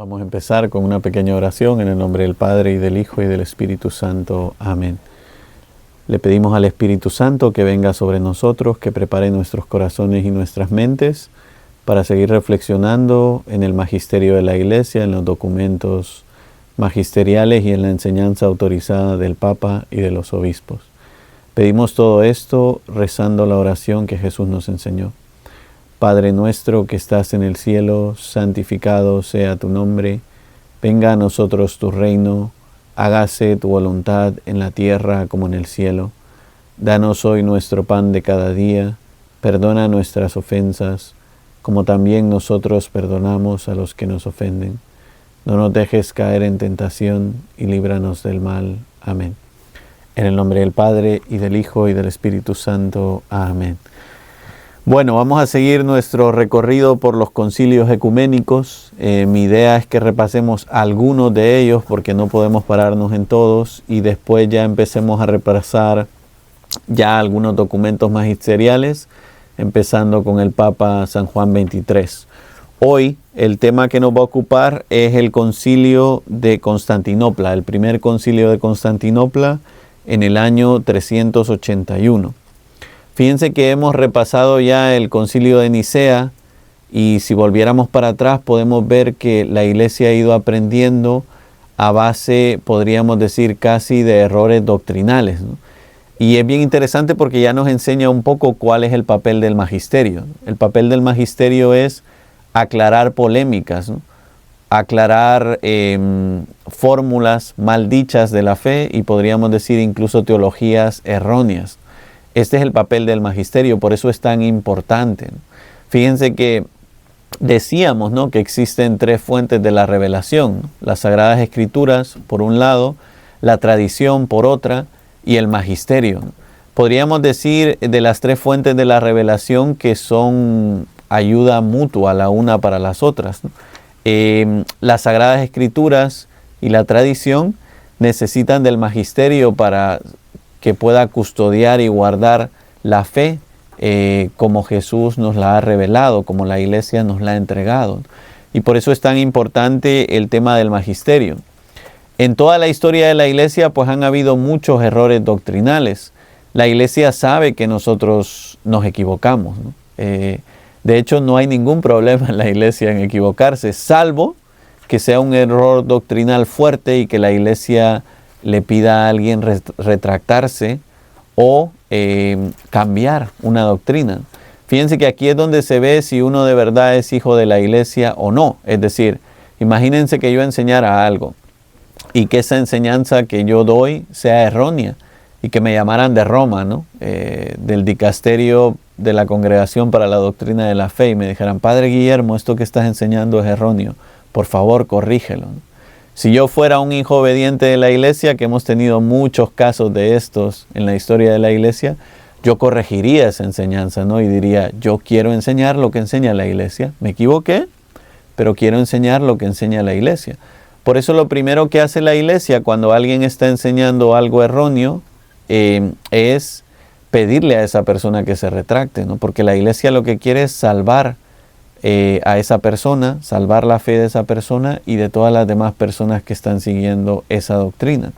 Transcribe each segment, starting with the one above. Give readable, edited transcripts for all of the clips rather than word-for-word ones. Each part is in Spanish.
Vamos a empezar con una pequeña oración en el nombre del Padre, y del Hijo, y del Espíritu Santo. Amén. Le pedimos al Espíritu Santo que venga sobre nosotros, que prepare nuestros corazones y nuestras mentes para seguir reflexionando en el magisterio de la Iglesia, en los documentos magisteriales y en la enseñanza autorizada del Papa y de los obispos. Pedimos todo esto rezando la oración que Jesús nos enseñó. Padre nuestro que estás en el cielo, santificado sea tu nombre. Venga a nosotros tu reino, hágase tu voluntad en la tierra como en el cielo. Danos hoy nuestro pan de cada día, perdona nuestras ofensas, como también nosotros perdonamos a los que nos ofenden. No nos dejes caer en tentación y líbranos del mal. Amén. En el nombre del Padre, y del Hijo, y del Espíritu Santo. Amén. Bueno, vamos a seguir nuestro recorrido por los concilios ecuménicos. Mi idea es que repasemos algunos de ellos porque no podemos pararnos en todos y después ya empecemos a repasar ya algunos documentos magisteriales, empezando con el Papa San Juan XXIII. Hoy el tema que nos va a ocupar es el concilio de Constantinopla, el primer concilio de Constantinopla en el año 381. Fíjense que hemos repasado ya el concilio de Nicea y si volviéramos para atrás podemos ver que la Iglesia ha ido aprendiendo a base, podríamos decir, casi de errores doctrinales, ¿no? Y es bien interesante porque ya nos enseña un poco cuál es el papel del magisterio. El papel del magisterio es aclarar polémicas, ¿no? Aclarar fórmulas mal dichas de la fe y podríamos decir incluso teologías erróneas. Este es el papel del magisterio, por eso es tan importante, ¿no? Fíjense que decíamos, ¿no?, que existen tres fuentes de la revelación, ¿no? Las Sagradas Escrituras, por un lado, la tradición, por otra, y el magisterio, ¿no? Podríamos decir de las tres fuentes de la revelación que son ayuda mutua la una para las otras, ¿no? Las Sagradas Escrituras y la tradición necesitan del magisterio para que pueda custodiar y guardar la fe como Jesús nos la ha revelado, como la Iglesia nos la ha entregado. Y por eso es tan importante el tema del magisterio. En toda la historia de la Iglesia pues han habido muchos errores doctrinales. La Iglesia sabe que nosotros nos equivocamos, ¿no? De hecho no hay ningún problema en la Iglesia en equivocarse, salvo que sea un error doctrinal fuerte y que la Iglesia le pida a alguien retractarse o cambiar una doctrina. Fíjense que aquí es donde se ve si uno de verdad es hijo de la Iglesia o no. Es decir, imagínense que yo enseñara algo y que esa enseñanza que yo doy sea errónea y que me llamaran de Roma, ¿no? Del dicasterio de la Congregación para la Doctrina de la Fe y me dijeran: Padre Guillermo, esto que estás enseñando es erróneo, por favor corrígelo, ¿no? Si yo fuera un hijo obediente de la Iglesia, que hemos tenido muchos casos de estos en la historia de la Iglesia, yo corregiría esa enseñanza, ¿no? Y diría: yo quiero enseñar lo que enseña la Iglesia. Me equivoqué, pero quiero enseñar lo que enseña la Iglesia. Por eso lo primero que hace la Iglesia cuando alguien está enseñando algo erróneo es pedirle a esa persona que se retracte, ¿no? Porque la Iglesia lo que quiere es salvar a esa persona, salvar la fe de esa persona y de todas las demás personas que están siguiendo esa doctrina.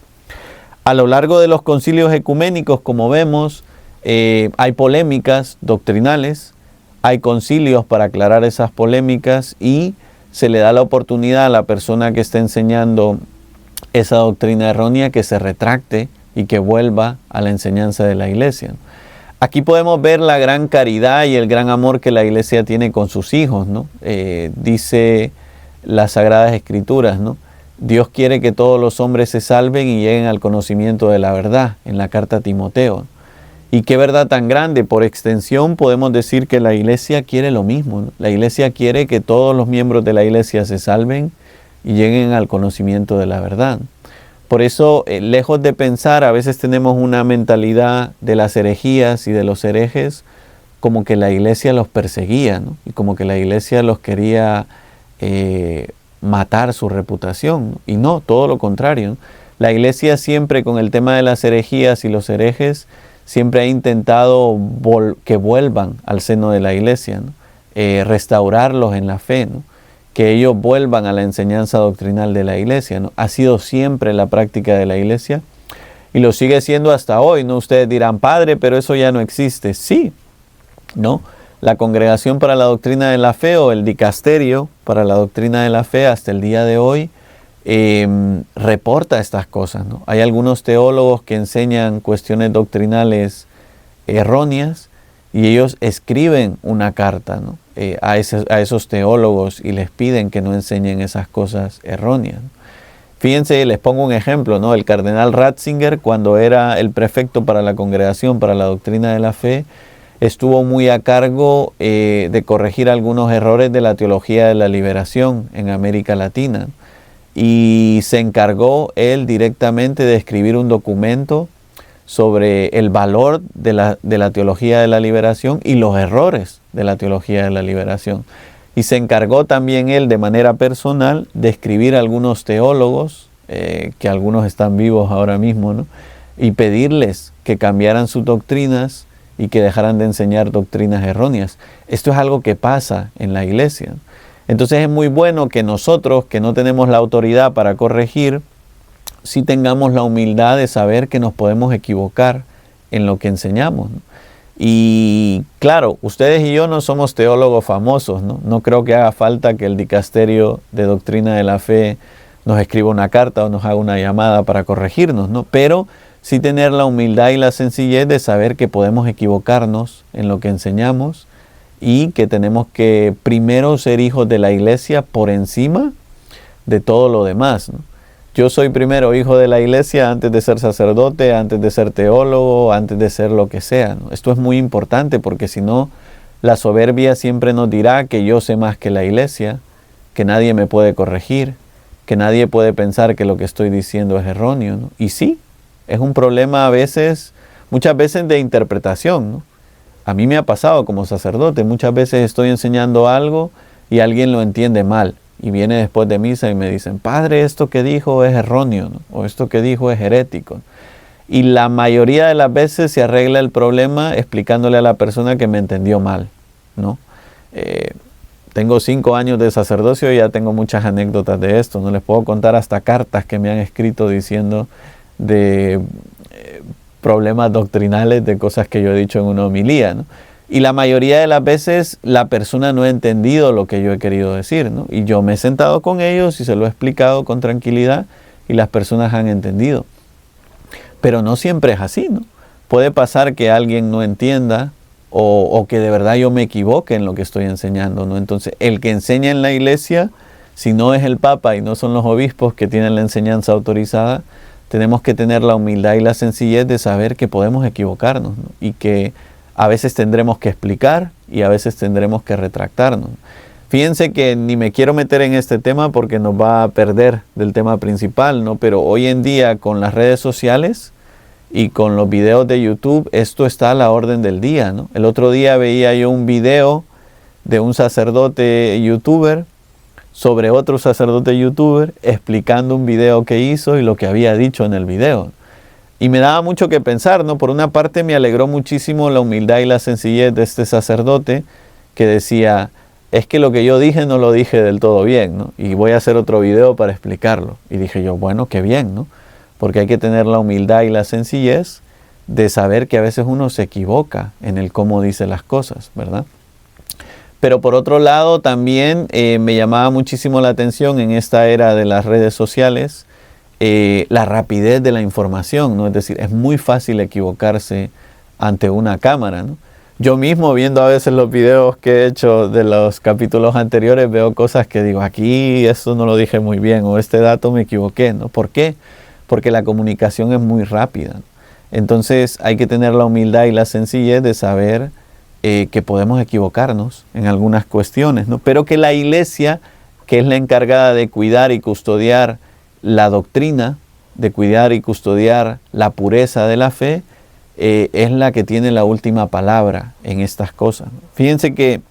A lo largo de los concilios ecuménicos, como vemos, hay polémicas doctrinales, hay concilios para aclarar esas polémicas y se le da la oportunidad a la persona que está enseñando esa doctrina errónea que se retracte y que vuelva a la enseñanza de la Iglesia. Aquí podemos ver la gran caridad y el gran amor que la Iglesia tiene con sus hijos, ¿no? Dice las Sagradas Escrituras, ¿no? Dios quiere que todos los hombres se salven y lleguen al conocimiento de la verdad, en la carta a Timoteo. Y qué verdad tan grande. Por extensión podemos decir que la Iglesia quiere lo mismo, ¿no? La Iglesia quiere que todos los miembros de la Iglesia se salven y lleguen al conocimiento de la verdad. Por eso, lejos de pensar, a veces tenemos una mentalidad de las herejías y de los herejes como que la Iglesia los perseguía, ¿no? Y como que la Iglesia los quería matar su reputación. Y no, todo lo contrario, ¿no? La Iglesia siempre con el tema de las herejías y los herejes siempre ha intentado que vuelvan al seno de la Iglesia, ¿no? Restaurarlos en la fe, ¿no? que ellos vuelvan a la enseñanza doctrinal de la iglesia, ¿no? Ha sido siempre la práctica de la iglesia y lo sigue siendo hasta hoy, ¿no? Ustedes dirán, padre, pero eso ya no existe. Sí, ¿no? La Congregación para la Doctrina de la Fe o el Dicasterio para la Doctrina de la Fe hasta el día de hoy reporta estas cosas, ¿no? Hay algunos teólogos que enseñan cuestiones doctrinales erróneas y ellos escriben una carta, ¿no? a esos teólogos y les piden que no enseñen esas cosas erróneas, ¿no? Fíjense, les pongo un ejemplo, ¿no? El cardenal Ratzinger, cuando era el prefecto para la Congregación para la Doctrina de la Fe, estuvo muy a cargo de corregir algunos errores de la teología de la liberación en América Latina. Y se encargó él directamente de escribir un documento sobre el valor de la teología de la liberación y los errores de la teología de la liberación. Y se encargó también él de manera personal de escribir a algunos teólogos, que algunos están vivos ahora mismo, ¿no? Y pedirles que cambiaran sus doctrinas y que dejaran de enseñar doctrinas erróneas. Esto es algo que pasa en la iglesia. Entonces es muy bueno que nosotros, que no tenemos la autoridad para corregir, sí tengamos la humildad de saber que nos podemos equivocar en lo que enseñamos, ¿no? Y claro, ustedes y yo no somos teólogos famosos, ¿no? No creo que haga falta que el Dicasterio de Doctrina de la Fe nos escriba una carta o nos haga una llamada para corregirnos, ¿no? Pero sí tener la humildad y la sencillez de saber que podemos equivocarnos en lo que enseñamos y que tenemos que primero ser hijos de la iglesia por encima de todo lo demás, ¿no? Yo soy primero hijo de la iglesia antes de ser sacerdote, antes de ser teólogo, antes de ser lo que sea, ¿no? Esto es muy importante porque si no, la soberbia siempre nos dirá que yo sé más que la iglesia, que nadie me puede corregir, que nadie puede pensar que lo que estoy diciendo es erróneo, ¿no? Y sí, es un problema a veces, muchas veces de interpretación, ¿no? A mí me ha pasado como sacerdote, muchas veces estoy enseñando algo y alguien lo entiende mal y viene después de misa y me dicen, padre, esto que dijo es erróneo, ¿no? O esto que dijo es herético. Y la mayoría de las veces se arregla el problema explicándole a la persona que me entendió mal, ¿no? Tengo 5 años de sacerdocio y ya tengo muchas anécdotas de esto, no les puedo contar hasta cartas que me han escrito diciendo de problemas doctrinales de cosas que yo he dicho en una homilía, ¿no? Y la mayoría de las veces la persona no ha entendido lo que yo he querido decir, ¿no? Y yo me he sentado con ellos y se lo he explicado con tranquilidad y las personas han entendido. Pero no siempre es así, ¿no? Puede pasar que alguien no entienda o que de verdad yo me equivoque en lo que estoy enseñando, ¿no? Entonces, el que enseña en la iglesia, si no es el Papa y no son los obispos que tienen la enseñanza autorizada, tenemos que tener la humildad y la sencillez de saber que podemos equivocarnos, ¿no? Y que a veces tendremos que explicar y a veces tendremos que retractarnos. Fíjense que ni me quiero meter en este tema porque nos va a perder del tema principal, ¿no? Pero hoy en día con las redes sociales y con los videos de YouTube, esto está a la orden del día, ¿no? El otro día veía yo un video de un sacerdote youtuber sobre otro sacerdote youtuber explicando un video que hizo y lo que había dicho en el video. Y me daba mucho que pensar, ¿no? Por una parte me alegró muchísimo la humildad y la sencillez de este sacerdote que decía, es que lo que yo dije no lo dije del todo bien, ¿no? Y voy a hacer otro video para explicarlo. Y dije yo, bueno, qué bien, ¿no? Porque hay que tener la humildad y la sencillez de saber que a veces uno se equivoca en el cómo dice las cosas, ¿verdad? Pero por otro lado también me llamaba muchísimo la atención en esta era de las redes sociales la rapidez de la información, ¿no? Es decir, es muy fácil equivocarse ante una cámara, ¿no? Yo mismo viendo a veces los videos que he hecho de los capítulos anteriores veo cosas que digo, aquí esto no lo dije muy bien o este dato me equivoqué, ¿no? ¿Por qué? Porque la comunicación es muy rápida, ¿no? Entonces hay que tener la humildad y la sencillez de saber que podemos equivocarnos en algunas cuestiones, ¿no? Pero que la iglesia, que es la encargada de cuidar y custodiar la doctrina, de cuidar y custodiar la pureza de la fe, es la que tiene la última palabra en estas cosas, ¿no? Fíjense que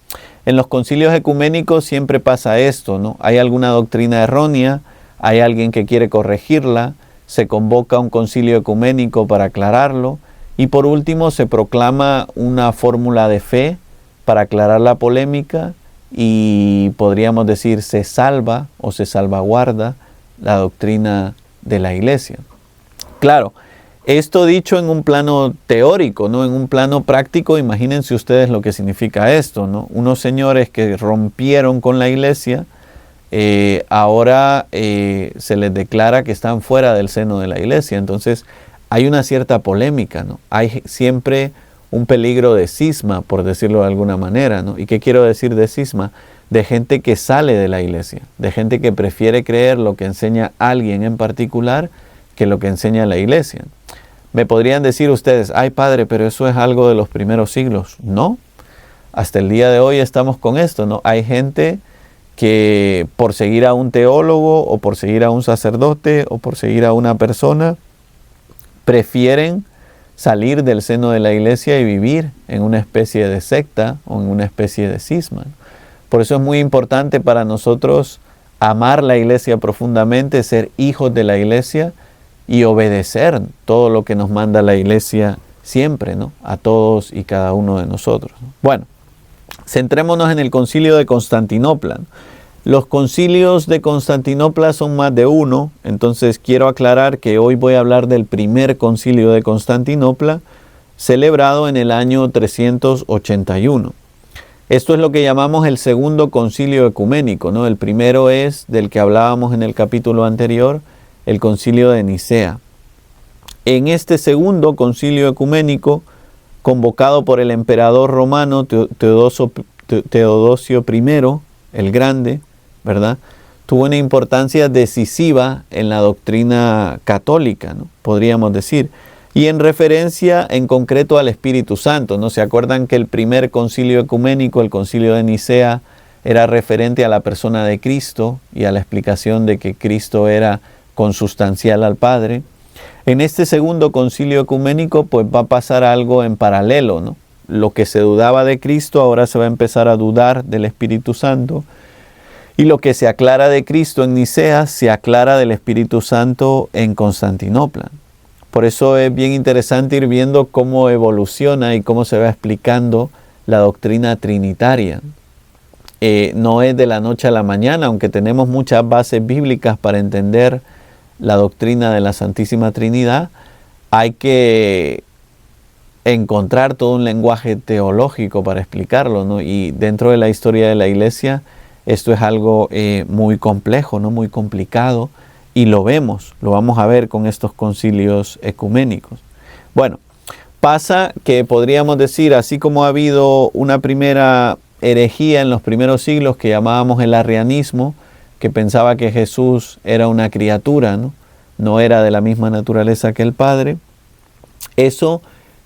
en los concilios ecuménicos siempre pasa esto, ¿no? Hay alguna doctrina errónea, hay alguien que quiere corregirla, se convoca un concilio ecuménico para aclararlo y por último se proclama una fórmula de fe para aclarar la polémica y podríamos decir se salva o se salvaguarda la doctrina de la Iglesia. Claro, esto dicho en un plano teórico, ¿no? En un plano práctico, imagínense ustedes lo que significa esto, ¿no? Unos señores que rompieron con la Iglesia, ahora se les declara que están fuera del seno de la Iglesia. Entonces hay una cierta polémica, ¿no? Hay siempre un peligro de cisma, por decirlo de alguna manera, ¿no? ¿Y qué quiero decir de cisma? De gente que sale de la Iglesia, de gente que prefiere creer lo que enseña alguien en particular que lo que enseña la Iglesia. Me podrían decir ustedes, ay padre, pero eso es algo de los primeros siglos. No, hasta el día de hoy estamos con esto, ¿no? Hay gente que por seguir a un teólogo o por seguir a un sacerdote o por seguir a una persona, prefieren salir del seno de la Iglesia y vivir en una especie de secta o en una especie de cisma. Por eso es muy importante para nosotros amar la Iglesia profundamente, ser hijos de la Iglesia y obedecer todo lo que nos manda la Iglesia siempre, ¿no? A todos y cada uno de nosotros, ¿no? Bueno, centrémonos en el Concilio de Constantinopla. Los concilios de Constantinopla son más de uno, entonces quiero aclarar que hoy voy a hablar del primer concilio de Constantinopla, celebrado en el año 381. Esto es lo que llamamos el segundo concilio ecuménico, ¿no? El primero es del que hablábamos en el capítulo anterior, el concilio de Nicea. En este segundo concilio ecuménico, convocado por el emperador romano Teodosio I, el Grande, ¿verdad?, tuvo una importancia decisiva en la doctrina católica, ¿no?, podríamos decir, y en referencia en concreto al Espíritu Santo, ¿no? ¿Se acuerdan que el primer concilio ecuménico, el concilio de Nicea, era referente a la persona de Cristo y a la explicación de que Cristo era consustancial al Padre? En este segundo concilio ecuménico pues va a pasar algo en paralelo, ¿no? Lo que se dudaba de Cristo ahora se va a empezar a dudar del Espíritu Santo, y lo que se aclara de Cristo en Nicea se aclara del Espíritu Santo en Constantinopla. Por eso es bien interesante ir viendo cómo evoluciona y cómo se va explicando la doctrina trinitaria. No es de la noche a la mañana, aunque tenemos muchas bases bíblicas para entender la doctrina de la Santísima Trinidad, hay que encontrar todo un lenguaje teológico para explicarlo, ¿no? Y dentro de la historia de la Iglesia, esto es algo muy complejo, ¿no? Muy complicado, y lo vamos a ver con estos concilios ecuménicos. Bueno, pasa que podríamos decir, así como ha habido una primera herejía en los primeros siglos que llamábamos el arrianismo, que pensaba que Jesús era una criatura, ¿no? No era de la misma naturaleza que el Padre. Eso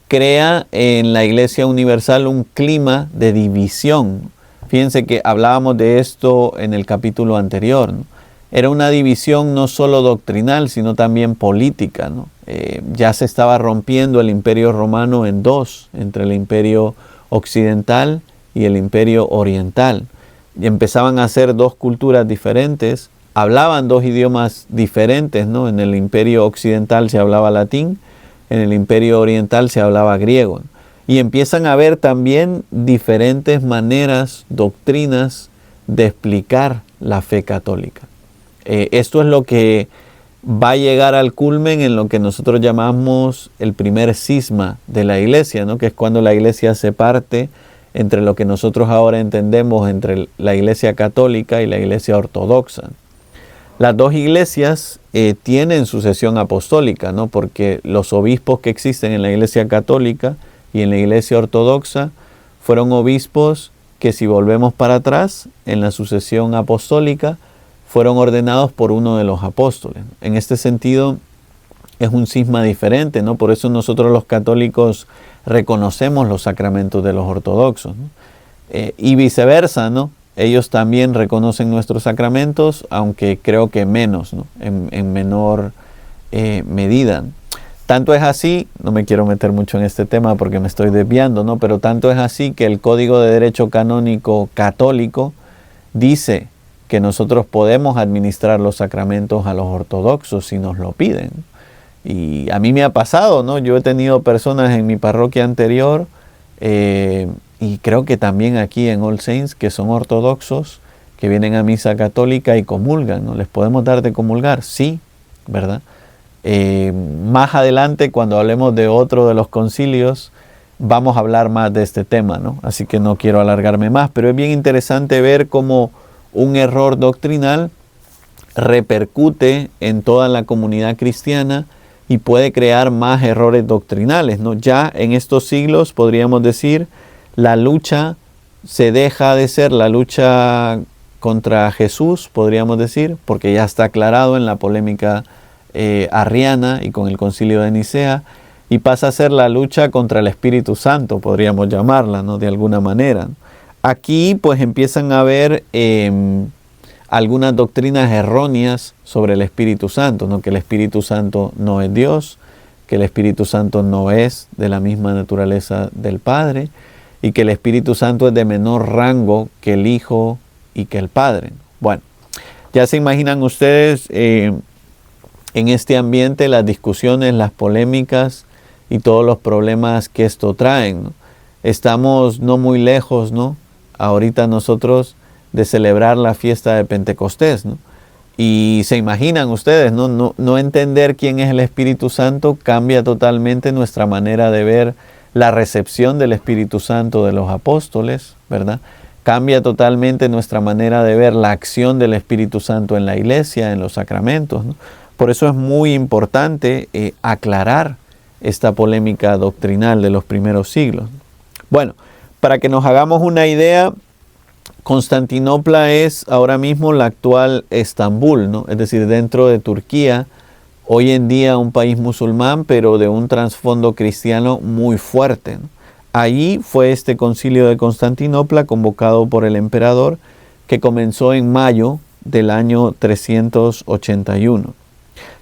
crea en la Iglesia Universal un clima de división. Fíjense que hablábamos de esto en el capítulo anterior, ¿no? Era una división no solo doctrinal, sino también política, ¿no? Ya se estaba rompiendo el Imperio Romano en dos, entre el Imperio Occidental y el Imperio Oriental. Y empezaban a ser dos culturas diferentes, hablaban dos idiomas diferentes, ¿no? En el Imperio Occidental se hablaba latín, en el Imperio Oriental se hablaba griego. Y empiezan a haber también diferentes maneras, doctrinas de explicar la fe católica. Esto es lo que va a llegar al culmen en lo que nosotros llamamos el primer cisma de la Iglesia, ¿no? Que es cuando la Iglesia se parte entre lo que nosotros ahora entendemos entre la Iglesia católica y la Iglesia ortodoxa. Las dos iglesias tienen sucesión apostólica, ¿no? Porque los obispos que existen en la Iglesia católica y en la Iglesia ortodoxa fueron obispos que, si volvemos para atrás, en la sucesión apostólica, fueron ordenados por uno de los apóstoles. En este sentido, es un cisma diferente, ¿no? Por eso nosotros los católicos reconocemos los sacramentos de los ortodoxos, ¿no? Y viceversa, ¿no? Ellos también reconocen nuestros sacramentos, aunque creo que menos, ¿no? En menor medida. Tanto es así, no me quiero meter mucho en este tema porque me estoy desviando, ¿no? Pero tanto es así que el Código de Derecho Canónico Católico dice que nosotros podemos administrar los sacramentos a los ortodoxos si nos lo piden. Y a mí me ha pasado, ¿no? Yo he tenido personas en mi parroquia anterior y creo que también aquí en All Saints, que son ortodoxos, que vienen a misa católica y comulgan, ¿no? ¿Les podemos dar de comulgar? Sí, ¿verdad? Más adelante, cuando hablemos de otro de los concilios, vamos a hablar más de este tema, ¿no? Así que no quiero alargarme más, pero es bien interesante ver cómo un error doctrinal repercute en toda la comunidad cristiana y puede crear más errores doctrinales, ¿no? Ya en estos siglos, podríamos decir, la lucha se deja de ser la lucha contra Jesús, podríamos decir, porque ya está aclarado en la polémica arriana y con el concilio de Nicea, y pasa a ser la lucha contra el Espíritu Santo, podríamos llamarla, ¿no? De alguna manera. Aquí pues empiezan a haber algunas doctrinas erróneas sobre el Espíritu Santo, ¿no? Que el Espíritu Santo no es Dios, que el Espíritu Santo no es de la misma naturaleza del Padre, y que el Espíritu Santo es de menor rango que el Hijo y que el Padre. Bueno, ya se imaginan ustedes en este ambiente las discusiones, las polémicas y todos los problemas que esto traen, ¿no? Estamos no muy lejos, ¿no? Ahorita nosotros de celebrar la fiesta de Pentecostés, ¿no? Y se imaginan ustedes, ¿no? No entender quién es el Espíritu Santo cambia totalmente nuestra manera de ver la recepción del Espíritu Santo de los apóstoles, ¿verdad? Cambia totalmente nuestra manera de ver la acción del Espíritu Santo en la iglesia, en los sacramentos, ¿no? Por eso es muy importante aclarar esta polémica doctrinal de los primeros siglos. Bueno, para que nos hagamos una idea, Constantinopla es ahora mismo la actual Estambul, ¿no? Es decir, dentro de Turquía, hoy en día un país musulmán, pero de un trasfondo cristiano muy fuerte, ¿no? Allí fue este concilio de Constantinopla convocado por el emperador, que comenzó en mayo del año 381.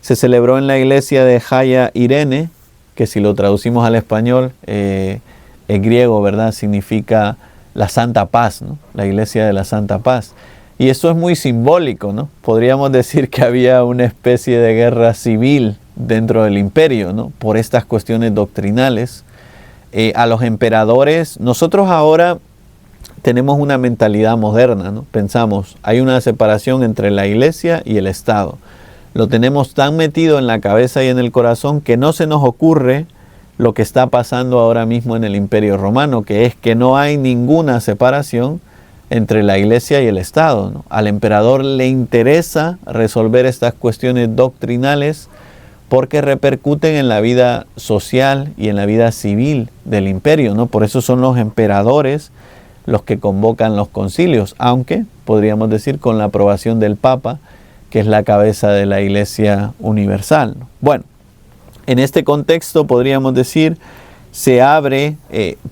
Se celebró en la iglesia de Hagia Irene, que si lo traducimos al español, en griego, ¿verdad? Significa la Santa Paz, ¿no? La iglesia de la Santa Paz. Y esto es muy simbólico, ¿no? Podríamos decir que había una especie de guerra civil dentro del imperio, ¿no? Por estas cuestiones doctrinales. A los emperadores, nosotros ahora tenemos una mentalidad moderna, ¿no? Pensamos, hay una separación entre la iglesia y el Estado. Lo tenemos tan metido en la cabeza y en el corazón que no se nos ocurre lo que está pasando ahora mismo en el Imperio Romano, que es que no hay ninguna separación entre la iglesia y el Estado, ¿no? Al emperador le interesa resolver estas cuestiones doctrinales porque repercuten en la vida social y en la vida civil del imperio, ¿no? Por eso son los emperadores los que convocan los concilios, aunque podríamos decir con la aprobación del Papa, que es la cabeza de la Iglesia Universal, ¿no? Bueno, en este contexto podríamos decir, se abre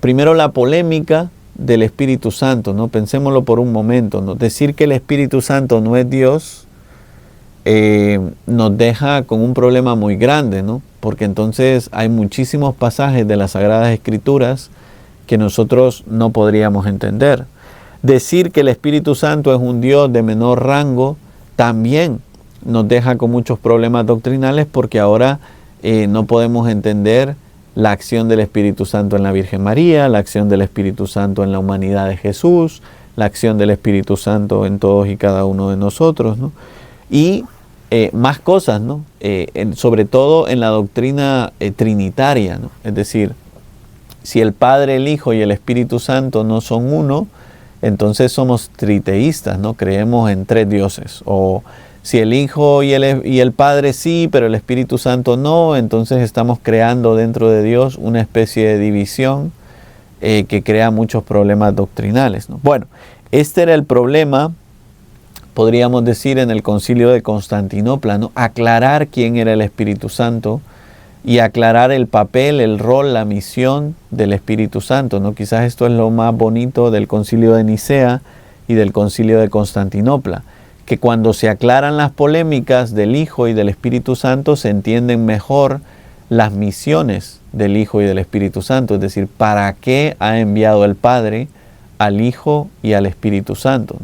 primero la polémica del Espíritu Santo, ¿no? Pensémoslo por un momento, ¿no? Decir que el Espíritu Santo no es Dios nos deja con un problema muy grande, ¿no? Porque entonces hay muchísimos pasajes de las Sagradas Escrituras que nosotros no podríamos entender. Decir que el Espíritu Santo es un Dios de menor rango también nos deja con muchos problemas doctrinales, porque ahora no podemos entender la acción del Espíritu Santo en la Virgen María, la acción del Espíritu Santo en la humanidad de Jesús, la acción del Espíritu Santo en todos y cada uno de nosotros, ¿no? Y más cosas, ¿no? Sobre todo en la doctrina trinitaria, ¿no? Es decir, si el Padre, el Hijo y el Espíritu Santo no son uno, entonces somos triteístas, ¿no? Creemos en tres dioses. O si el Hijo y el Padre sí, pero el Espíritu Santo no, entonces estamos creando dentro de Dios una especie de división que crea muchos problemas doctrinales, ¿no? Bueno, este era el problema, podríamos decir, en el concilio de Constantinopla, ¿no? Aclarar quién era el Espíritu Santo y aclarar el papel, el rol, la misión del Espíritu Santo, ¿no? Quizás esto es lo más bonito del concilio de Nicea y del concilio de Constantinopla, que cuando se aclaran las polémicas del Hijo y del Espíritu Santo, se entienden mejor las misiones del Hijo y del Espíritu Santo, es decir, ¿para qué ha enviado el Padre al Hijo y al Espíritu Santo?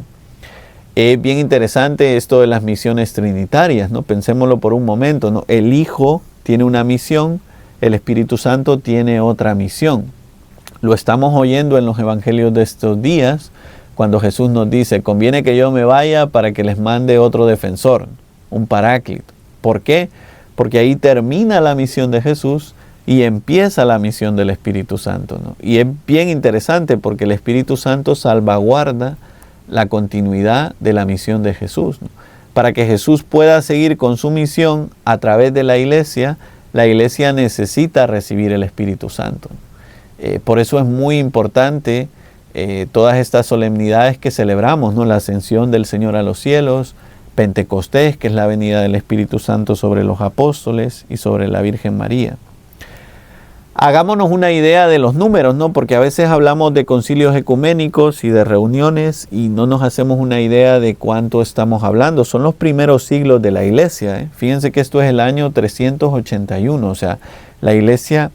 Es bien interesante esto de las misiones trinitarias, ¿no? Pensémoslo por un momento, ¿no? El Hijo tiene una misión, el Espíritu Santo tiene otra misión. Lo estamos oyendo en los evangelios de estos días, cuando Jesús nos dice, conviene que yo me vaya para que les mande otro defensor, un paráclito. ¿Por qué? Porque ahí termina la misión de Jesús y empieza la misión del Espíritu Santo, ¿no? Y es bien interesante porque el Espíritu Santo salvaguarda la continuidad de la misión de Jesús, ¿no? Para que Jesús pueda seguir con su misión a través de la iglesia necesita recibir el Espíritu Santo. Por eso es muy importante todas estas solemnidades que celebramos, ¿no? La ascensión del Señor a los cielos, Pentecostés, que es la venida del Espíritu Santo sobre los apóstoles y sobre la Virgen María. Hagámonos una idea de los números, ¿no? Porque a veces hablamos de concilios ecuménicos y de reuniones y no nos hacemos una idea de cuánto estamos hablando. Son los primeros siglos de la iglesia, ¿eh? Fíjense que esto es el año 381, o sea, la iglesia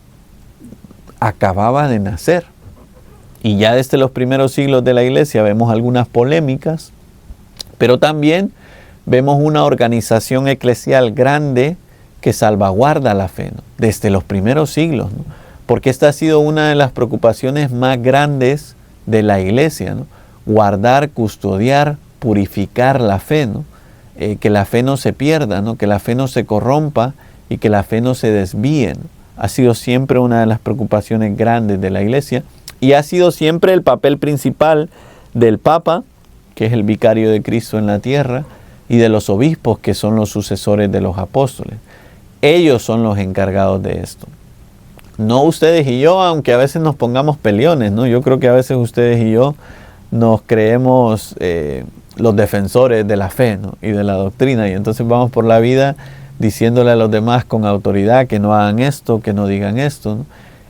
acababa de nacer. Y ya desde los primeros siglos de la iglesia vemos algunas polémicas, pero también vemos una organización eclesial grande que salvaguarda la fe, ¿no? Desde los primeros siglos, ¿no? Porque esta ha sido una de las preocupaciones más grandes de la iglesia, ¿no? Guardar, custodiar, purificar la fe, ¿no? Que la fe no se pierda, ¿no? Que la fe no se corrompa y que la fe no se desvíe, ¿no? Ha sido siempre una de las preocupaciones grandes de la iglesia y ha sido siempre el papel principal del Papa, que es el vicario de Cristo en la tierra, y de los obispos, que son los sucesores de los apóstoles. Ellos son los encargados de esto. No ustedes y yo, aunque a veces nos pongamos peleones, ¿no? Yo creo que a veces ustedes y yo nos creemos los defensores de la fe, ¿no? Y de la doctrina. Y entonces vamos por la vida diciéndole a los demás con autoridad que no hagan esto, que no digan esto, ¿no?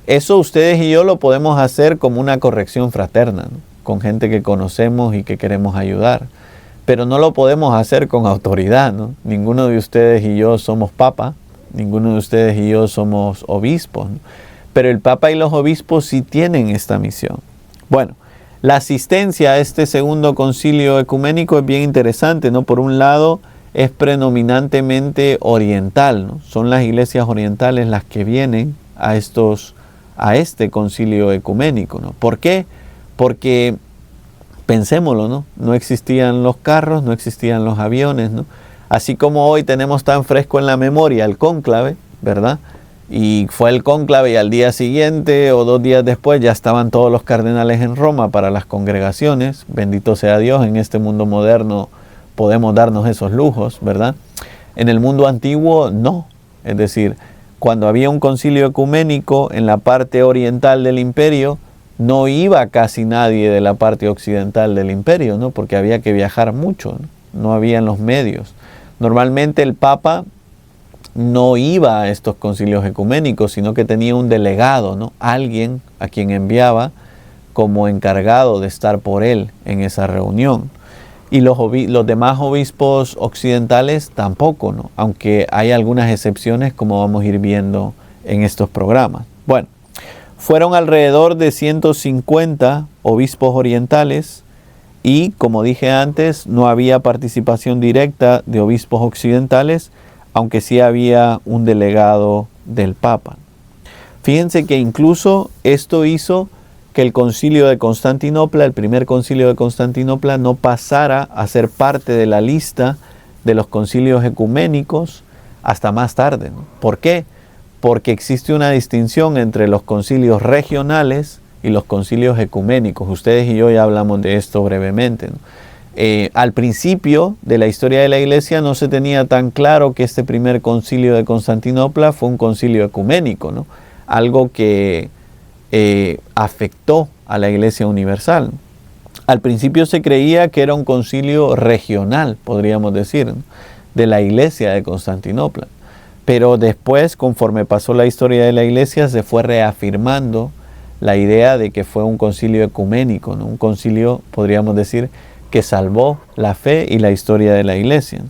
Eso ustedes y yo lo podemos hacer como una corrección fraterna, ¿no? Con gente que conocemos y que queremos ayudar. Pero no lo podemos hacer con autoridad, ¿no? Ninguno de ustedes y yo somos papa. Ninguno de ustedes y yo somos obispos, ¿no? Pero el Papa y los obispos sí tienen esta misión. Bueno, la asistencia a este segundo concilio ecuménico es bien interesante, ¿no? Por un lado, es predominantemente oriental, ¿no? Son las iglesias orientales las que vienen a este concilio ecuménico, ¿no? ¿Por qué? Porque, pensémoslo, ¿no? No existían los carros, no existían los aviones, ¿no? Así como hoy tenemos tan fresco en la memoria el cónclave, ¿verdad? Y fue el cónclave y al día siguiente o 2 días después ya estaban todos los cardenales en Roma para las congregaciones. Bendito sea Dios, en este mundo moderno podemos darnos esos lujos, ¿verdad? En el mundo antiguo no. Es decir, cuando había un concilio ecuménico en la parte oriental del imperio, no iba casi nadie de la parte occidental del imperio, ¿no? Porque había que viajar mucho, ¿no? No habían los medios. Normalmente el Papa no iba a estos concilios ecuménicos, sino que tenía un delegado, ¿no? Alguien a quien enviaba como encargado de estar por él en esa reunión. Y los demás obispos occidentales tampoco, ¿no? Aunque hay algunas excepciones, como vamos a ir viendo en estos programas. Bueno, fueron alrededor de 150 obispos orientales. Y, como dije antes, no había participación directa de obispos occidentales, aunque sí había un delegado del Papa. Fíjense que incluso esto hizo que el concilio de Constantinopla, el primer concilio de Constantinopla, no pasara a ser parte de la lista de los concilios ecuménicos hasta más tarde, ¿no? ¿Por qué? Porque existe una distinción entre los concilios regionales y los concilios ecuménicos. Ustedes y yo ya hablamos de esto brevemente, ¿no? Al principio de la historia de la iglesia no se tenía tan claro que este primer concilio de Constantinopla fue un concilio ecuménico, ¿no? Algo que afectó a la iglesia universal. Al principio se creía que era un concilio regional, podríamos decir, ¿no? De la iglesia de Constantinopla. Pero después, conforme pasó la historia de la iglesia, se fue reafirmando la idea de que fue un concilio ecuménico, ¿no? Un concilio, podríamos decir, que salvó la fe y la historia de la iglesia.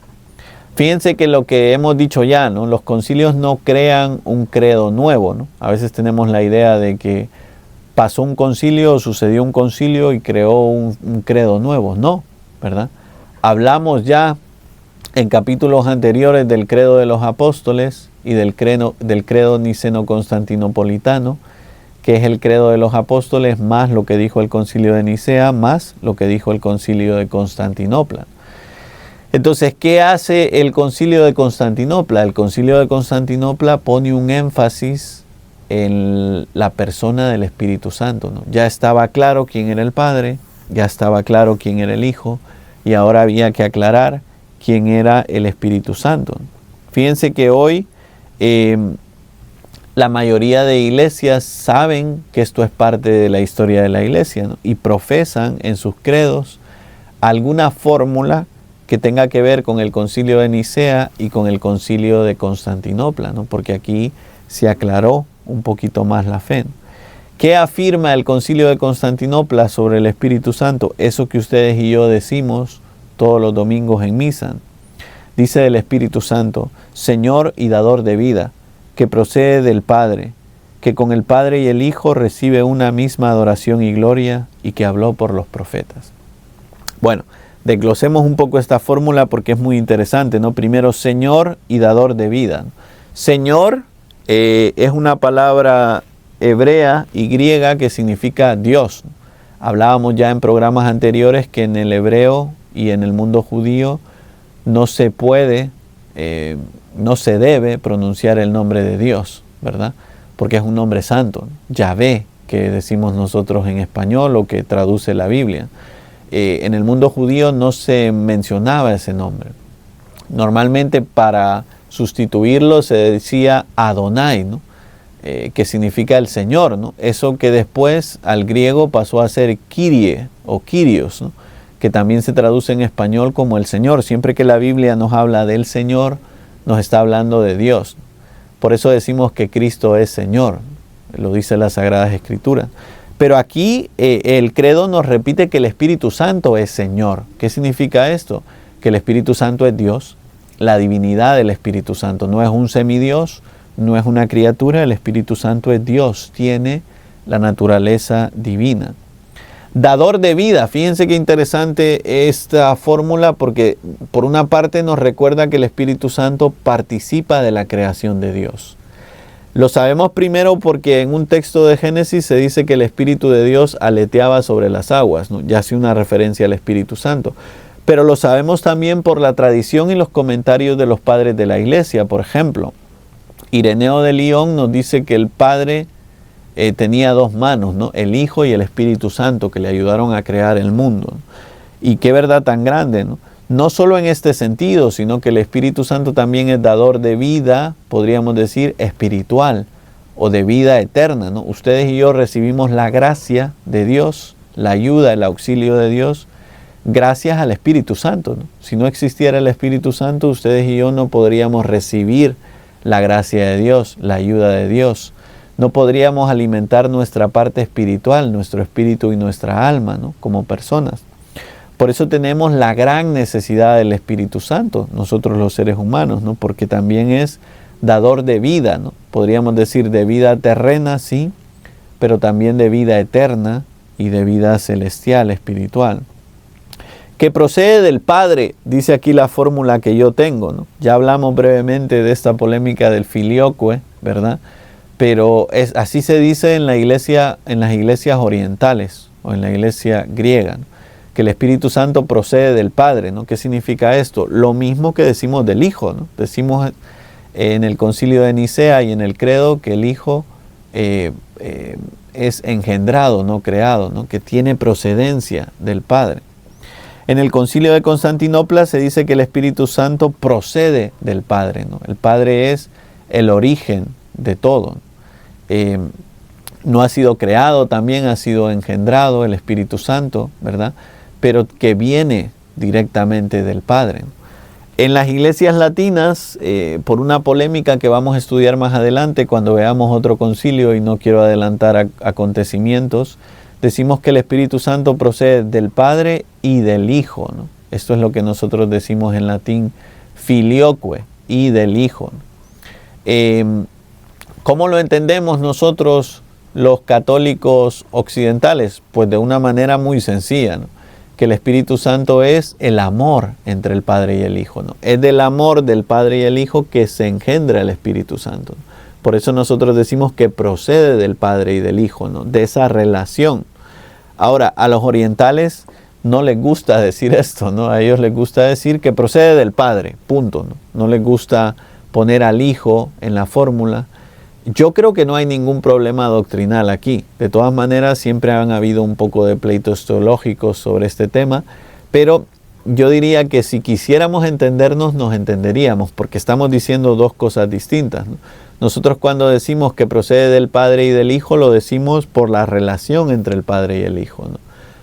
Fíjense que lo que hemos dicho ya, ¿no? Los concilios no crean un credo nuevo, ¿no? A veces tenemos la idea de que pasó un concilio, sucedió un concilio y creó un credo nuevo. No, ¿verdad? Hablamos ya en capítulos anteriores del credo de los apóstoles y del credo niceno-constantinopolitano, que es el credo de los apóstoles, más lo que dijo el concilio de Nicea, más lo que dijo el concilio de Constantinopla. Entonces, ¿qué hace el concilio de Constantinopla? El concilio de Constantinopla pone un énfasis en la persona del Espíritu Santo, ¿no? Ya estaba claro quién era el Padre, ya estaba claro quién era el Hijo, y ahora había que aclarar quién era el Espíritu Santo. Fíjense que hoy la mayoría de iglesias saben que esto es parte de la historia de la iglesia, ¿no? Y profesan en sus credos alguna fórmula que tenga que ver con el concilio de Nicea y con el concilio de Constantinopla, ¿no? Porque aquí se aclaró un poquito más la fe, ¿no? ¿Qué afirma el concilio de Constantinopla sobre el Espíritu Santo? Eso que ustedes y yo decimos todos los domingos en misa. Dice del Espíritu Santo: Señor y dador de vida, que procede del Padre, que con el Padre y el Hijo recibe una misma adoración y gloria, y que habló por los profetas. Bueno, desglosemos un poco esta fórmula porque es muy interesante, ¿no? Primero, Señor y dador de vida. Señor es una palabra hebrea y griega que significa Dios. Hablábamos ya en programas anteriores que en el hebreo y en el mundo judío no se puede, no se debe pronunciar el nombre de Dios, ¿verdad? Porque es un nombre santo, Yahvé, que decimos nosotros en español o que traduce la Biblia. En el mundo judío no se mencionaba ese nombre. Normalmente para sustituirlo se decía Adonai, ¿no? Que significa el Señor, ¿no? Eso que después al griego pasó a ser Kyrie o Kyrios, ¿no? Que también se traduce en español como el Señor. Siempre que la Biblia nos habla del Señor, nos está hablando de Dios. Por eso decimos que Cristo es Señor, lo dice las Sagradas Escrituras. Pero aquí el credo nos repite que el Espíritu Santo es Señor. ¿Qué significa esto? Que el Espíritu Santo es Dios, la divinidad del Espíritu Santo. No es un semidios, no es una criatura, el Espíritu Santo es Dios, tiene la naturaleza divina. Dador de vida, fíjense qué interesante esta fórmula porque por una parte nos recuerda que el Espíritu Santo participa de la creación de Dios. Lo sabemos primero porque en un texto de Génesis se dice que el Espíritu de Dios aleteaba sobre las aguas, ¿no? Ya hace una referencia al Espíritu Santo. Pero lo sabemos también por la tradición y los comentarios de los padres de la Iglesia. Por ejemplo, Ireneo de Lyon nos dice que el Padre tenía dos manos, ¿no? El Hijo y el Espíritu Santo, que le ayudaron a crear el mundo, ¿no? Y qué verdad tan grande, ¿no? No solo en este sentido, sino que el Espíritu Santo también es dador de vida, podríamos decir, espiritual o de vida eterna, ¿no? Ustedes y yo recibimos la gracia de Dios, la ayuda, el auxilio de Dios, gracias al Espíritu Santo, ¿no? Si no existiera el Espíritu Santo, ustedes y yo no podríamos recibir la gracia de Dios, la ayuda de Dios. No podríamos alimentar nuestra parte espiritual, nuestro espíritu y nuestra alma, ¿no? Como personas. Por eso tenemos la gran necesidad del Espíritu Santo, nosotros los seres humanos, ¿no? Porque también es dador de vida, ¿no? Podríamos decir de vida terrena, sí, pero también de vida eterna y de vida celestial, espiritual. Que procede del Padre, dice aquí la fórmula que yo tengo, ¿no? Ya hablamos brevemente de esta polémica del filioque, ¿verdad? Pero así se dice en la iglesia, en las iglesias orientales o en la iglesia griega, ¿no? Que el Espíritu Santo procede del Padre, ¿no? ¿Qué significa esto? Lo mismo que decimos del Hijo, ¿no? Decimos en el concilio de Nicea y en el credo que el Hijo es engendrado, no creado, ¿no? Que tiene procedencia del Padre. En el concilio de Constantinopla se dice que el Espíritu Santo procede del Padre, ¿no? El Padre es el origen de todo. No ha sido creado, también ha sido engendrado el Espíritu Santo, ¿verdad? Pero que viene directamente del Padre. En las iglesias latinas, por una polémica que vamos a estudiar más adelante cuando veamos otro concilio, y no quiero adelantar acontecimientos, decimos que el Espíritu Santo procede del Padre y del Hijo, ¿no? Esto es lo que nosotros decimos en latín, filioque, y del Hijo, ¿no? ¿Cómo lo entendemos nosotros los católicos occidentales? Pues de una manera muy sencilla, ¿no? Que el Espíritu Santo es el amor entre el Padre y el Hijo, ¿no? Es del amor del Padre y el Hijo que se engendra el Espíritu Santo, ¿no? Por eso nosotros decimos que procede del Padre y del Hijo, ¿no? De esa relación. Ahora, a los orientales no les gusta decir esto, ¿no? A ellos les gusta decir que procede del Padre, punto, ¿no? No les gusta poner al Hijo en la fórmula. Yo creo que no hay ningún problema doctrinal aquí. De todas maneras, siempre han habido un poco de pleitos teológicos sobre este tema, pero yo diría que si quisiéramos entendernos, nos entenderíamos, porque estamos diciendo dos cosas distintas, ¿no? Nosotros cuando decimos que procede del Padre y del Hijo, lo decimos por la relación entre el Padre y el Hijo, ¿no?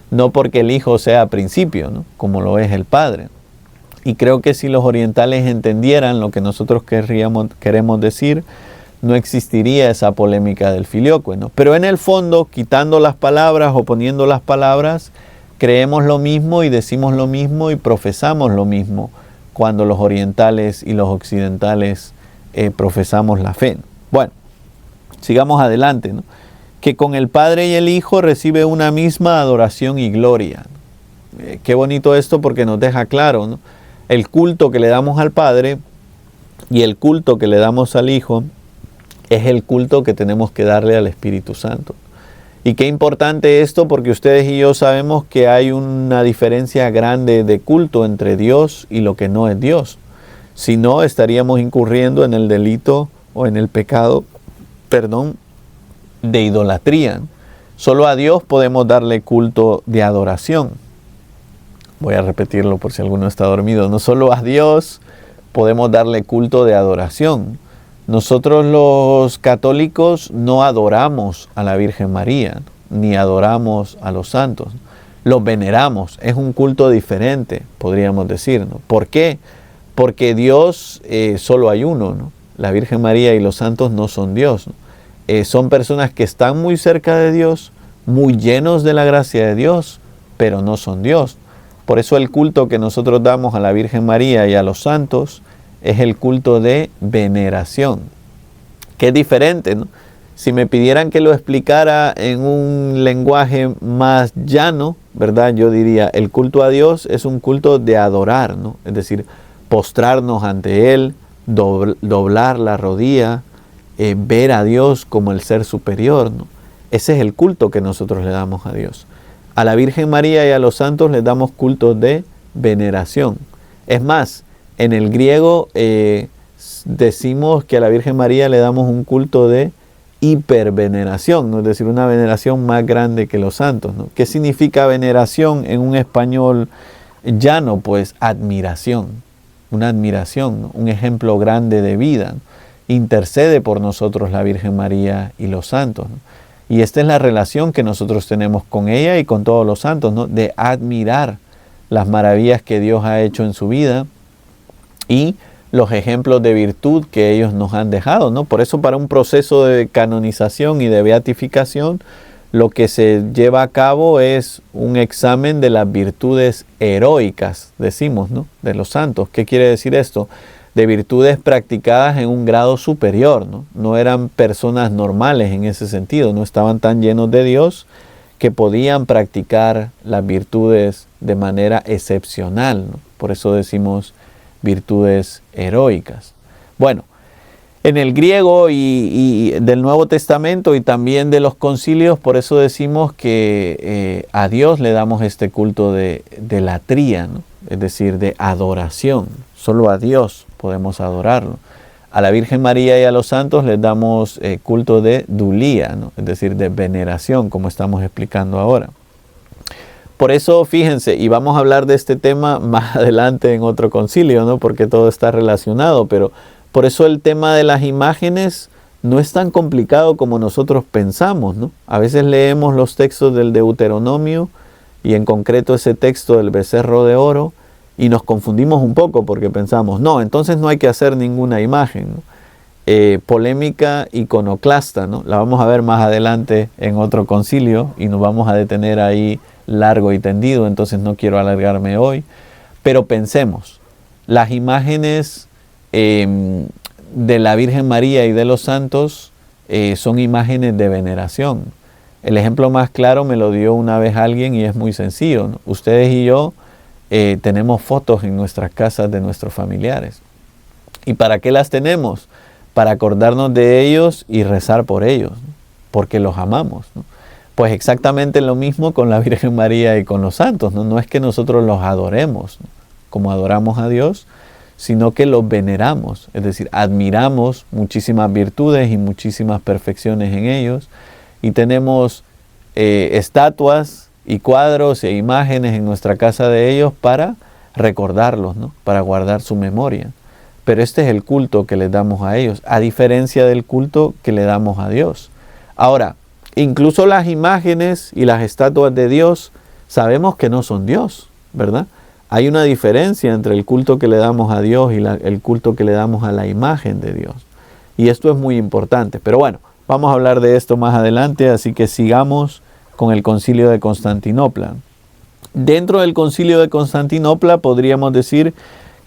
No porque el Hijo sea principio, ¿no? Como lo es el Padre. Y creo que si los orientales entendieran lo que nosotros queremos decir, no existiría esa polémica del filioque, ¿no? Pero en el fondo, quitando las palabras o poniendo las palabras, creemos lo mismo y decimos lo mismo y profesamos lo mismo cuando los orientales y los occidentales profesamos la fe. Bueno, sigamos adelante, ¿no? Que con el Padre y el Hijo recibe una misma adoración y gloria. Qué bonito esto porque nos deja claro, ¿no? El culto que le damos al Padre y el culto que le damos al Hijo es el culto que tenemos que darle al Espíritu Santo. Y qué importante esto porque ustedes y yo sabemos que hay una diferencia grande de culto entre Dios y lo que no es Dios. Si no, estaríamos incurriendo en el delito o en el pecado, de idolatría. Solo a Dios podemos darle culto de adoración. Voy a repetirlo por si alguno está dormido. No solo a Dios podemos darle culto de adoración. Nosotros los católicos no adoramos a la Virgen María, ni adoramos a los santos. Los veneramos. Es un culto diferente, podríamos decir, ¿no? ¿Por qué? Porque Dios solo hay uno, ¿no? La Virgen María y los santos no son Dios, ¿no? Son personas que están muy cerca de Dios, muy llenos de la gracia de Dios, pero no son Dios. Por eso el culto que nosotros damos a la Virgen María y a los santos es el culto de veneración, que es diferente, ¿no? Si me pidieran que lo explicara en un lenguaje más llano, ¿verdad? Yo diría, el culto a Dios es un culto de adorar, ¿no? Es decir, postrarnos ante Él, doblar la rodilla, ver a Dios como el ser superior, ¿no? Ese es el culto que nosotros le damos a Dios. A la Virgen María y a los santos les damos cultos de veneración. Es más, en el griego decimos que a la Virgen María le damos un culto de hiperveneración, ¿no? Es decir, una veneración más grande que los santos, ¿no? ¿Qué significa veneración en un español llano? Pues admiración, una admiración, ¿no? Un ejemplo grande de vida, ¿no? Intercede por nosotros la Virgen María y los santos, ¿no? Y esta es la relación que nosotros tenemos con ella y con todos los santos, ¿no? De admirar las maravillas que Dios ha hecho en su vida y los ejemplos de virtud que ellos nos han dejado, ¿no? Por eso para un proceso de canonización y de beatificación, lo que se lleva a cabo es un examen de las virtudes heroicas, decimos, ¿no? De los santos. ¿Qué quiere decir esto? De virtudes practicadas en un grado superior, ¿no? No eran personas normales en ese sentido, no estaban tan llenos de Dios que podían practicar las virtudes de manera excepcional, ¿no? Por eso decimos virtudes heroicas. Bueno, en el griego y del Nuevo Testamento y también de los concilios, por eso decimos que a Dios le damos este culto de latría, ¿no? Es decir, de adoración. Solo a Dios podemos adorarlo. A la Virgen María y a los santos les damos culto de dulía, ¿no? Es decir, de veneración, como estamos explicando ahora. Por eso, fíjense, y vamos a hablar de este tema más adelante en otro concilio, ¿no? Porque todo está relacionado, pero por eso el tema de las imágenes no es tan complicado como nosotros pensamos, ¿no? A veces leemos los textos del Deuteronomio y en concreto ese texto del becerro de oro y nos confundimos un poco porque pensamos, no, entonces no hay que hacer ninguna imagen, ¿no? Polémica iconoclasta, ¿no? La vamos a ver más adelante en otro concilio y nos vamos a detener ahí largo y tendido, entonces no quiero alargarme hoy, pero pensemos, las imágenes de la Virgen María y de los santos son imágenes de veneración. El ejemplo más claro me lo dio una vez alguien y es muy sencillo, ¿no? Ustedes y yo tenemos fotos en nuestras casas de nuestros familiares. ¿Y para qué las tenemos? para acordarnos de ellos y rezar por ellos, ¿no? Porque los amamos, ¿no? Pues exactamente lo mismo con la Virgen María y con los santos, ¿no? No es que nosotros los adoremos, ¿no?, como adoramos a Dios, sino que los veneramos, es decir, admiramos muchísimas virtudes y muchísimas perfecciones en ellos, y tenemos estatuas y cuadros e imágenes en nuestra casa de ellos para recordarlos, ¿no?, para guardar su memoria. Pero este es el culto que les damos a ellos, a diferencia del culto que le damos a Dios. Ahora, incluso las imágenes y las estatuas de Dios sabemos que no son Dios, ¿verdad? Hay una diferencia entre el culto que le damos a Dios y el culto que le damos a la imagen de Dios. Y esto es muy importante. Pero bueno, vamos a hablar de esto más adelante, así que sigamos con el Concilio de Constantinopla. Dentro del Concilio de Constantinopla podríamos decir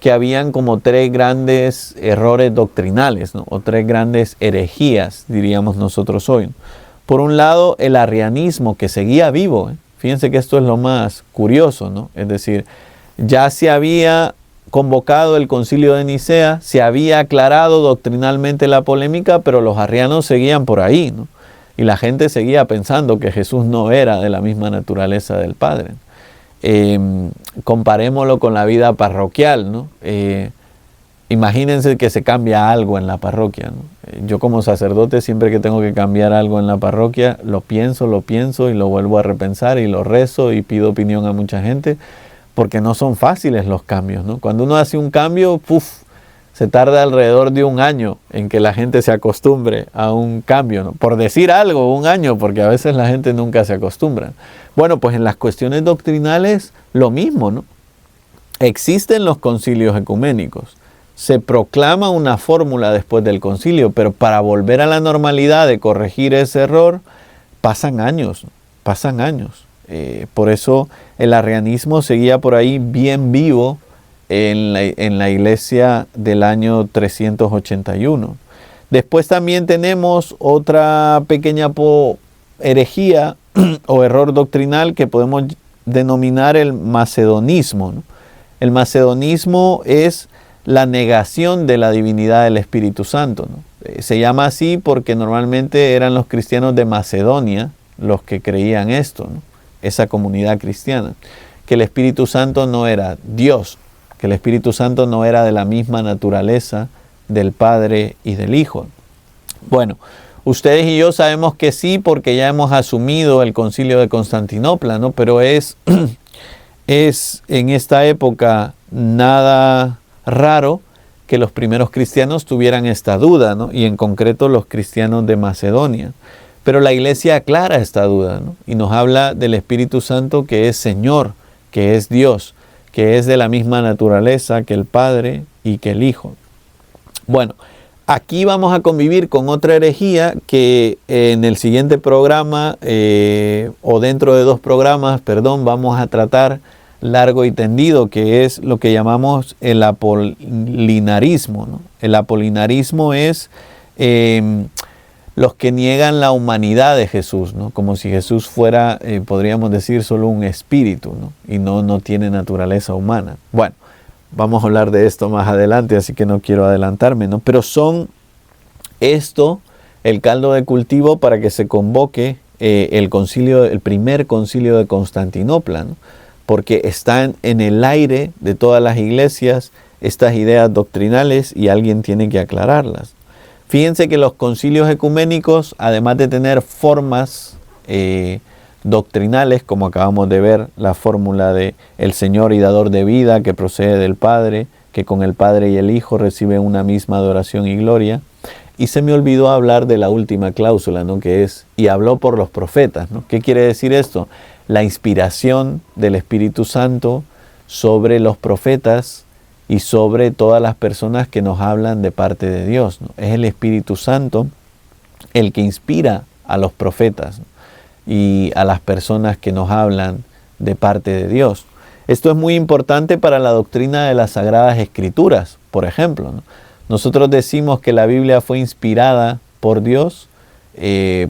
que habían como tres grandes errores doctrinales, ¿no?, o tres grandes herejías, diríamos nosotros hoy. Por un lado, el arrianismo, que seguía vivo. Fíjense que esto es lo más curioso, ¿no? Es decir, ya se había convocado el Concilio de Nicea, se había aclarado doctrinalmente la polémica, pero los arrianos seguían por ahí, ¿no? Y la gente seguía pensando que Jesús no era de la misma naturaleza del Padre. Comparémoslo con la vida parroquial, ¿no? Imagínense que se cambia algo en la parroquia, ¿no? Yo como sacerdote, siempre que tengo que cambiar algo en la parroquia, lo pienso y lo vuelvo a repensar y lo rezo y pido opinión a mucha gente, porque no son fáciles los cambios, ¿no? Cuando uno hace un cambio, se tarda alrededor de un año en que la gente se acostumbre a un cambio, ¿no? Por decir algo, un año, porque a veces la gente nunca se acostumbra. Bueno, pues en las cuestiones doctrinales lo mismo, ¿no? Existen los concilios ecuménicos. Se proclama una fórmula después del concilio, pero para volver a la normalidad de corregir ese error, pasan años, ¿no? Pasan años. Por eso el arrianismo seguía por ahí bien vivo en la iglesia del año 381. Después también tenemos otra pequeña herejía o error doctrinal que podemos denominar el macedonismo, ¿no? El macedonismo es la negación de la divinidad del Espíritu Santo, ¿no? Se llama así porque normalmente eran los cristianos de Macedonia los que creían esto, ¿no?, esa comunidad cristiana, que el Espíritu Santo no era Dios, que el Espíritu Santo no era de la misma naturaleza del Padre y del Hijo. Bueno, ustedes y yo sabemos que sí, porque ya hemos asumido el Concilio de Constantinopla, ¿no? Pero es en esta época nada raro que los primeros cristianos tuvieran esta duda, ¿no? Y en concreto los cristianos de Macedonia. Pero la Iglesia aclara esta duda, ¿no? Y nos habla del Espíritu Santo, que es Señor, que es Dios, que es de la misma naturaleza que el Padre y que el Hijo. Bueno, aquí vamos a convivir con otra herejía que en el siguiente programa, o dentro de 2 programas, vamos a tratar largo y tendido, que es lo que llamamos el apolinarismo, ¿no? El apolinarismo es los que niegan la humanidad de Jesús, ¿no? Como si Jesús fuera, podríamos decir, solo un espíritu, ¿no? Y no tiene naturaleza humana. Bueno, vamos a hablar de esto más adelante, así que no quiero adelantarme, ¿no? Pero son esto el caldo de cultivo para que se convoque el primer concilio de Constantinopla, ¿no? Porque están en el aire de todas las iglesias estas ideas doctrinales y alguien tiene que aclararlas. Fíjense que los concilios ecuménicos, además de tener formas doctrinales, como acabamos de ver, la fórmula de el Señor y dador de vida que procede del Padre, que con el Padre y el Hijo reciben una misma adoración y gloria. Y se me olvidó hablar de la última cláusula, ¿no? Que es, y habló por los profetas, ¿no? ¿Qué quiere decir esto? La inspiración del Espíritu Santo sobre los profetas y sobre todas las personas que nos hablan de parte de Dios, ¿no? Es el Espíritu Santo el que inspira a los profetas, ¿no?, y a las personas que nos hablan de parte de Dios. Esto es muy importante para la doctrina de las Sagradas Escrituras, por ejemplo, ¿no? Nosotros decimos que la Biblia fue inspirada por Dios,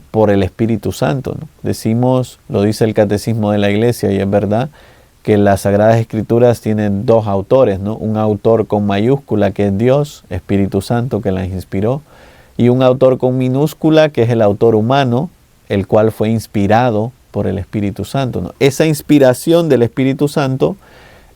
por el Espíritu Santo, ¿no? Decimos, lo dice el Catecismo de la Iglesia, y es verdad, que las Sagradas Escrituras tienen 2 autores, ¿no? Un autor con mayúscula, que es Dios, Espíritu Santo, que las inspiró, y un autor con minúscula, que es el autor humano, el cual fue inspirado por el Espíritu Santo, ¿no? Esa inspiración del Espíritu Santo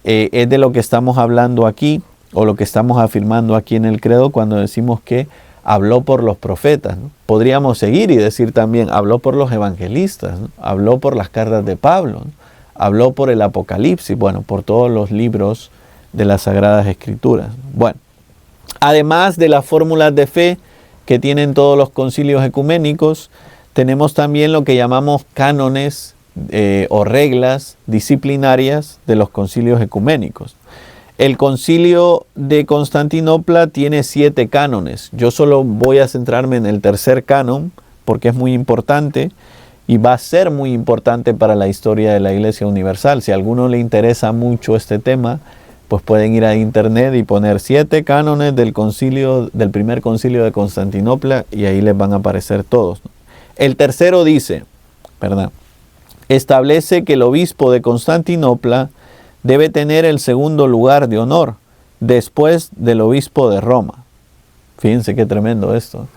es de lo que estamos hablando aquí, o lo que estamos afirmando aquí en el credo cuando decimos que habló por los profetas, ¿no? Podríamos seguir y decir también, habló por los evangelistas, ¿no? Habló por las cartas de Pablo, ¿no? Habló por el Apocalipsis, bueno, por todos los libros de las Sagradas Escrituras. Bueno, además de las fórmulas de fe que tienen todos los concilios ecuménicos, tenemos también lo que llamamos cánones o reglas disciplinarias de los concilios ecuménicos. El concilio de Constantinopla tiene 7 cánones. Yo solo voy a centrarme en el tercer canon porque es muy importante y va a ser muy importante para la historia de la Iglesia Universal. Si a alguno le interesa mucho este tema, pues pueden ir a internet y poner 7 cánones del primer concilio de Constantinopla y ahí les van a aparecer todos, ¿no? El tercero dice, establece que el obispo de Constantinopla debe tener el segundo lugar de honor después del obispo de Roma. Fíjense qué tremendo esto.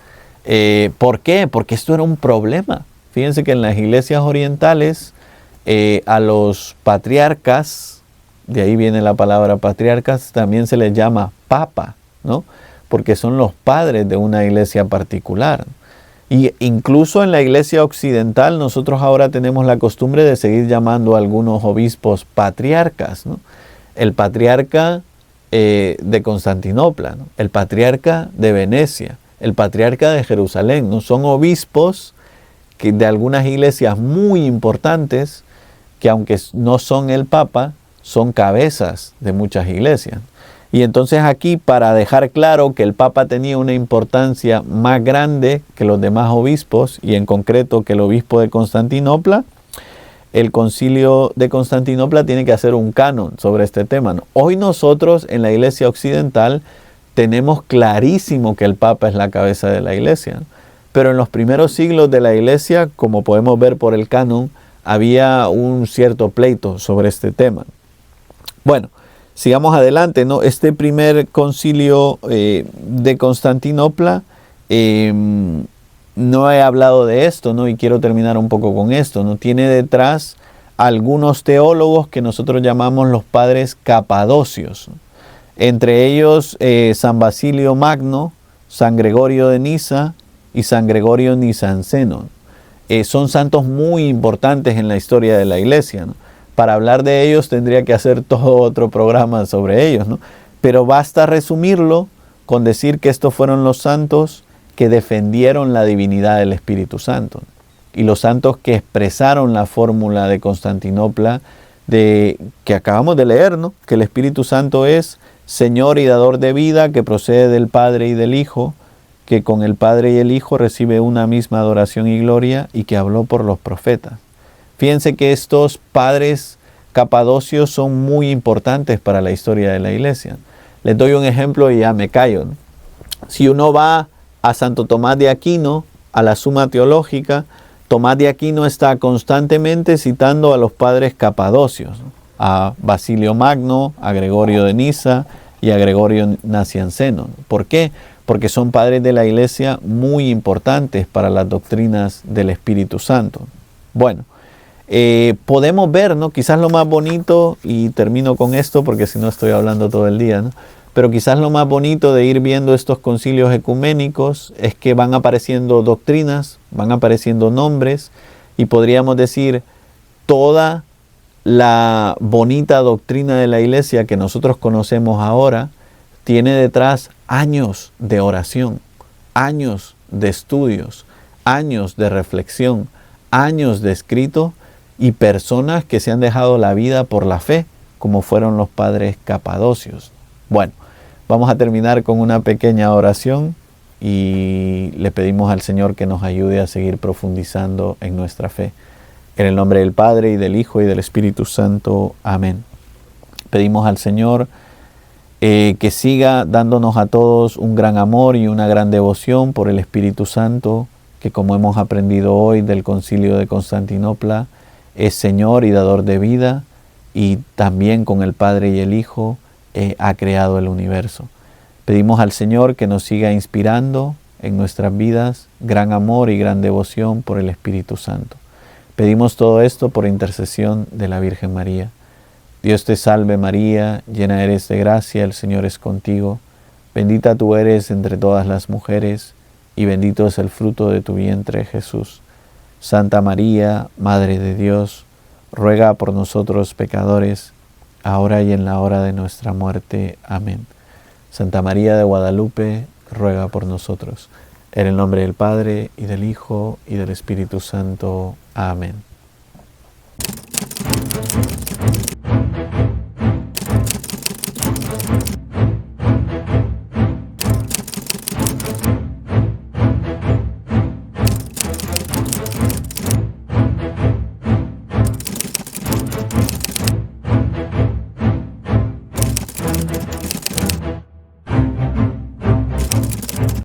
¿Por qué? Porque esto era un problema. Fíjense que en las iglesias orientales a los patriarcas, de ahí viene la palabra patriarcas, también se les llama papa, ¿no? Porque son los padres de una iglesia particular. Y incluso en la iglesia occidental nosotros ahora tenemos la costumbre de seguir llamando a algunos obispos patriarcas, ¿no? El patriarca de Constantinopla, ¿no? El patriarca de Venecia, el patriarca de Jerusalén, ¿no? Son obispos de algunas iglesias muy importantes que, aunque no son el papa, son cabezas de muchas iglesias. Y entonces aquí, para dejar claro que el Papa tenía una importancia más grande que los demás obispos, y en concreto que el obispo de Constantinopla, el concilio de Constantinopla tiene que hacer un canon sobre este tema, ¿no? Hoy nosotros en la iglesia occidental tenemos clarísimo que el Papa es la cabeza de la iglesia, ¿no? Pero en los primeros siglos de la iglesia, como podemos ver por el canon, había un cierto pleito sobre este tema. Bueno, sigamos adelante, ¿no? Este primer concilio de Constantinopla, no he hablado de esto, ¿no? Y quiero terminar un poco con esto, ¿no? Tiene detrás algunos teólogos que nosotros llamamos los padres capadocios, ¿no? Entre ellos San Basilio Magno, San Gregorio de Niza y San Gregorio Nizanceno. Son santos muy importantes en la historia de la iglesia, ¿no? Para hablar de ellos tendría que hacer todo otro programa sobre ellos, ¿no? Pero basta resumirlo con decir que estos fueron los santos que defendieron la divinidad del Espíritu Santo, ¿no? Y los santos que expresaron la fórmula de Constantinopla que acabamos de leer, ¿no? Que el Espíritu Santo es Señor y dador de vida, que procede del Padre y del Hijo, que con el Padre y el Hijo recibe una misma adoración y gloria, y que habló por los profetas. Fíjense que estos padres capadocios son muy importantes para la historia de la iglesia. Les doy un ejemplo y ya me callo, ¿no? Si uno va a Santo Tomás de Aquino, a la Suma Teológica, Tomás de Aquino está constantemente citando a los padres capadocios, ¿no? A Basilio Magno, a Gregorio de Niza y a Gregorio Nacianceno, ¿no? ¿Por qué? Porque son padres de la iglesia muy importantes para las doctrinas del Espíritu Santo. Bueno, podemos ver, ¿no? Quizás lo más bonito, y termino con esto porque si no estoy hablando todo el día, ¿no? Pero quizás lo más bonito de ir viendo estos concilios ecuménicos es que van apareciendo doctrinas, van apareciendo nombres, y podríamos decir toda la bonita doctrina de la iglesia que nosotros conocemos ahora tiene detrás años de oración, años de estudios, años de reflexión, años de escrito, y personas que se han dejado la vida por la fe, como fueron los padres capadocios. Bueno, vamos a terminar con una pequeña oración y le pedimos al Señor que nos ayude a seguir profundizando en nuestra fe. En el nombre del Padre, y del Hijo, y del Espíritu Santo. Amén. Pedimos al Señor que siga dándonos a todos un gran amor y una gran devoción por el Espíritu Santo, que, como hemos aprendido hoy del Concilio de Constantinopla, es Señor y dador de vida, y también con el Padre y el Hijo ha creado el universo. Pedimos al Señor que nos siga inspirando en nuestras vidas gran amor y gran devoción por el Espíritu Santo. Pedimos todo esto por intercesión de la Virgen María. Dios te salve María, llena eres de gracia, el Señor es contigo. Bendita tú eres entre todas las mujeres, y bendito es el fruto de tu vientre, Jesús. Santa María, Madre de Dios, ruega por nosotros pecadores, ahora y en la hora de nuestra muerte. Amén. Santa María de Guadalupe, ruega por nosotros. En el nombre del Padre, y del Hijo, y del Espíritu Santo. Amén.